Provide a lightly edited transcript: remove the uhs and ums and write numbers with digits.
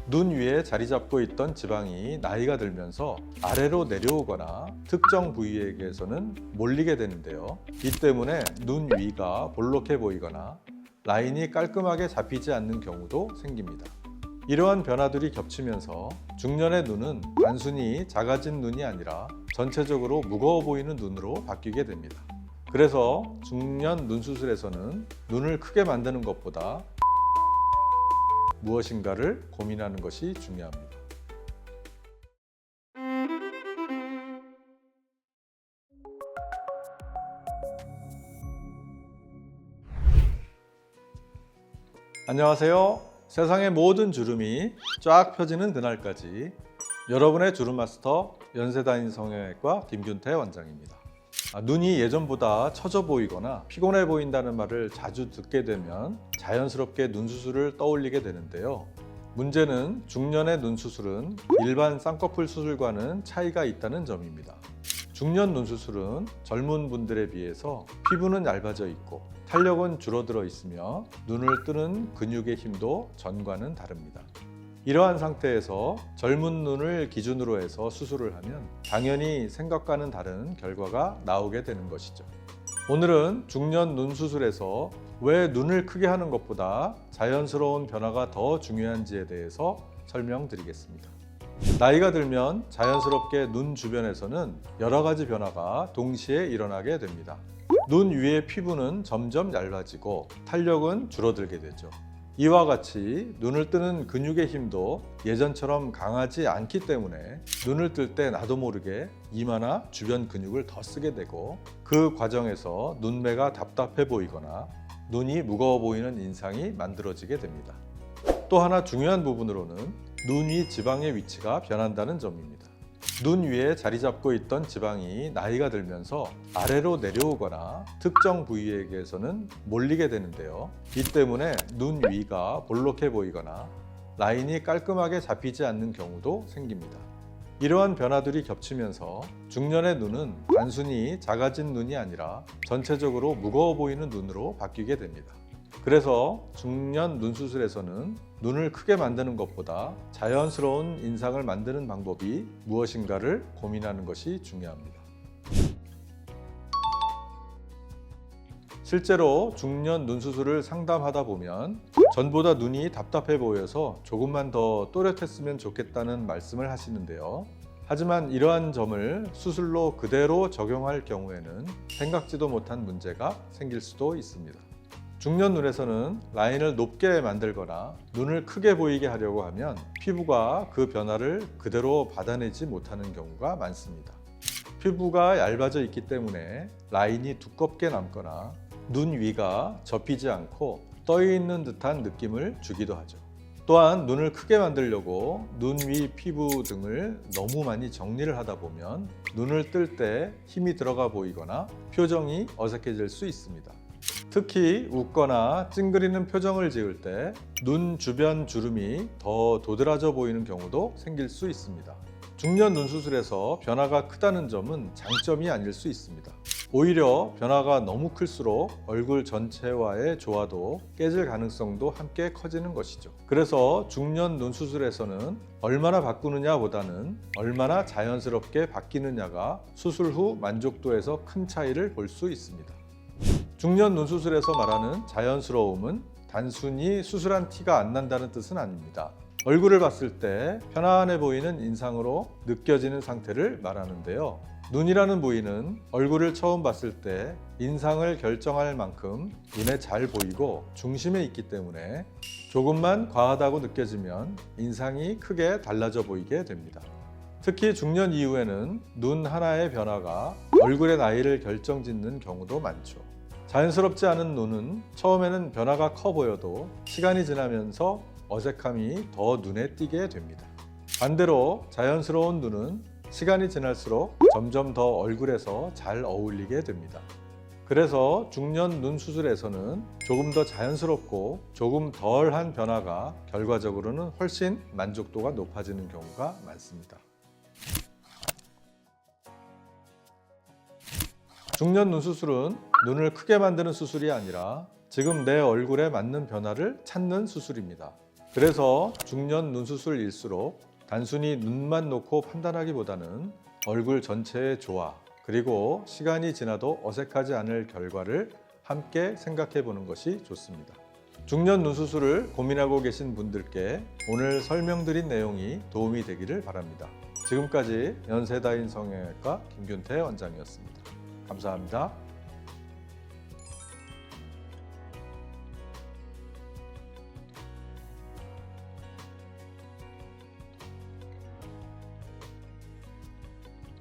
눈 위에 자리 잡고 있던 지방이 나이가 들면서 아래로 내려오거나 특정 부위에게서는 몰리게 되는데요. 이 때문에 눈 위가 볼록해 보이거나 라인이 깔끔하게 잡히지 않는 경우도 생깁니다. 이러한 변화들이 겹치면서 중년의 눈은 단순히 작아진 눈이 아니라 전체적으로 무거워 보이는 눈으로 바뀌게 됩니다. 그래서 중년 눈 수술에서는 눈을 크게 만드는 것보다 무엇인가를 고민하는 것이 중요합니다. 안녕하세요. 세상의 모든 주름이 쫙 펴지는 그날까지 여러분의 주름 마스터 연세다인 성형외과 김균태 원장입니다. 눈이 예전보다 처져 보이거나 피곤해 보인다는 말을 자주 듣게 되면 자연스럽게 눈 수술을 떠올리게 되는데요. 문제는 중년의 눈 수술은 일반 쌍꺼풀 수술과는 차이가 있다는 점입니다. 중년 눈 수술은 젊은 분들에 비해서 피부는 얇아져 있고 탄력은 줄어들어 있으며 눈을 뜨는 근육의 힘도 전과는 다릅니다. 이러한 상태에서 젊은 눈을 기준으로 해서 수술을 하면 당연히 생각과는 다른 결과가 나오게 되는 것이죠. 오늘은 중년 눈 수술에서 왜 눈을 크게 하는 것보다 자연스러운 변화가 더 중요한지에 대해서 설명드리겠습니다. 나이가 들면 자연스럽게 눈 주변에서는 여러 가지 변화가 동시에 일어나게 됩니다. 눈 위의 피부는 점점 얇아지고 탄력은 줄어들게 되죠. 이와 같이 눈을 뜨는 근육의 힘도 예전처럼 강하지 않기 때문에 눈을 뜰 때 나도 모르게 이마나 주변 근육을 더 쓰게 되고 그 과정에서 눈매가 답답해 보이거나 눈이 무거워 보이는 인상이 만들어지게 됩니다. 또 하나 중요한 부분으로는 눈 위 지방의 위치가 변한다는 점입니다. 눈 위에 자리 잡고 있던 지방이 나이가 들면서 아래로 내려오거나 특정 부위에게서는 몰리게 되는데요. 이 때문에 눈 위가 볼록해 보이거나 라인이 깔끔하게 잡히지 않는 경우도 생깁니다. 이러한 변화들이 겹치면서 중년의 눈은 단순히 작아진 눈이 아니라 전체적으로 무거워 보이는 눈으로 바뀌게 됩니다. 그래서 중년 눈 수술에서는 눈을 크게 만드는 것보다 자연스러운 인상을 만드는 방법이 무엇인가를 고민하는 것이 중요합니다. 실제로 중년 눈 수술을 상담하다 보면 전보다 눈이 답답해 보여서 조금만 더 또렷했으면 좋겠다는 말씀을 하시는데요. 하지만 이러한 점을 수술로 그대로 적용할 경우에는 생각지도 못한 문제가 생길 수도 있습니다. 중년 눈에서는 라인을 높게 만들거나 눈을 크게 보이게 하려고 하면 피부가 그 변화를 그대로 받아내지 못하는 경우가 많습니다. 피부가 얇아져 있기 때문에 라인이 두껍게 남거나 눈 위가 접히지 않고 떠 있는 듯한 느낌을 주기도 하죠. 또한 눈을 크게 만들려고 눈 위 피부 등을 너무 많이 정리를 하다 보면 눈을 뜰 때 힘이 들어가 보이거나 표정이 어색해질 수 있습니다. 특히 웃거나 찡그리는 표정을 지을 때 눈 주변 주름이 더 도드라져 보이는 경우도 생길 수 있습니다. 중년 눈 수술에서 변화가 크다는 점은 장점이 아닐 수 있습니다. 오히려 변화가 너무 클수록 얼굴 전체와의 조화도 깨질 가능성도 함께 커지는 것이죠. 그래서 중년 눈 수술에서는 얼마나 바꾸느냐 보다는 얼마나 자연스럽게 바뀌느냐가 수술 후 만족도에서 큰 차이를 볼 수 있습니다. 중년 눈 수술에서 말하는 자연스러움은 단순히 수술한 티가 안 난다는 뜻은 아닙니다. 얼굴을 봤을 때 편안해 보이는 인상으로 느껴지는 상태를 말하는데요. 눈이라는 부위는 얼굴을 처음 봤을 때 인상을 결정할 만큼 눈에 잘 보이고 중심에 있기 때문에 조금만 과하다고 느껴지면 인상이 크게 달라져 보이게 됩니다. 특히 중년 이후에는 눈 하나의 변화가 얼굴의 나이를 결정짓는 경우도 많죠. 자연스럽지 않은 눈은 처음에는 변화가 커 보여도 시간이 지나면서 어색함이 더 눈에 띄게 됩니다. 반대로 자연스러운 눈은 시간이 지날수록 점점 더 얼굴에서 잘 어울리게 됩니다. 그래서 중년 눈 수술에서는 조금 더 자연스럽고 조금 덜한 변화가 결과적으로는 훨씬 만족도가 높아지는 경우가 많습니다. 중년 눈 수술은 눈을 크게 만드는 수술이 아니라 지금 내 얼굴에 맞는 변화를 찾는 수술입니다. 그래서 중년 눈 수술일수록 단순히 눈만 놓고 판단하기보다는 얼굴 전체의 조화, 그리고 시간이 지나도 어색하지 않을 결과를 함께 생각해 보는 것이 좋습니다. 중년 눈 수술을 고민하고 계신 분들께 오늘 설명드린 내용이 도움이 되기를 바랍니다. 지금까지 연세다인 성형외과 김균태 원장이었습니다. 감사합니다.